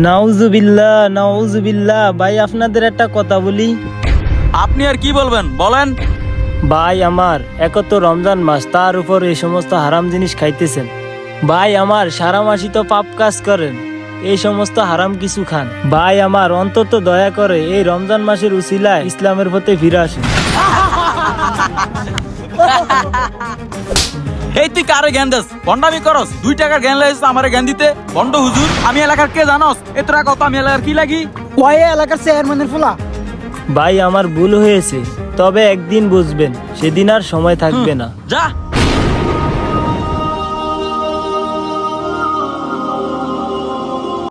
নাউজুবিল্লাহ নাউজুবিল্লাহ। ভাই আপনাদের একটা কথা বলি। আপনি আর কি বলবেন বলেন। ভাই আমার এক তো রমজান মাস, তার উপর এই সমস্ত হারাম জিনিস খাইতেছেন। ভাই আমার সারা মাসই তো পাপ কাজ করেন, এই সমস্ত হারাম কিছু খান। ভাই আমার অন্তত দয়া করে এই রমজান মাসের উসিলায় ইসলামের পথে ফিরে আসেন। এই তুই কারে জ্ঞান দেস? ভন্ডামি করস? 2 টাকার জ্ঞান লাইছিস আমারে জ্ঞান দিতে? ভন্ড হুজুর, আমি এলাকার কে জানস? এ তোরা কত আমি এলাকার কি লাগি? কয়ে এলাকার চেয়ারম্যানের ফুলা। ভাই আমার ভুল হয়েছে, তবে একদিন বুঝবেন, সেদিন আর সময় থাকবে না। যা।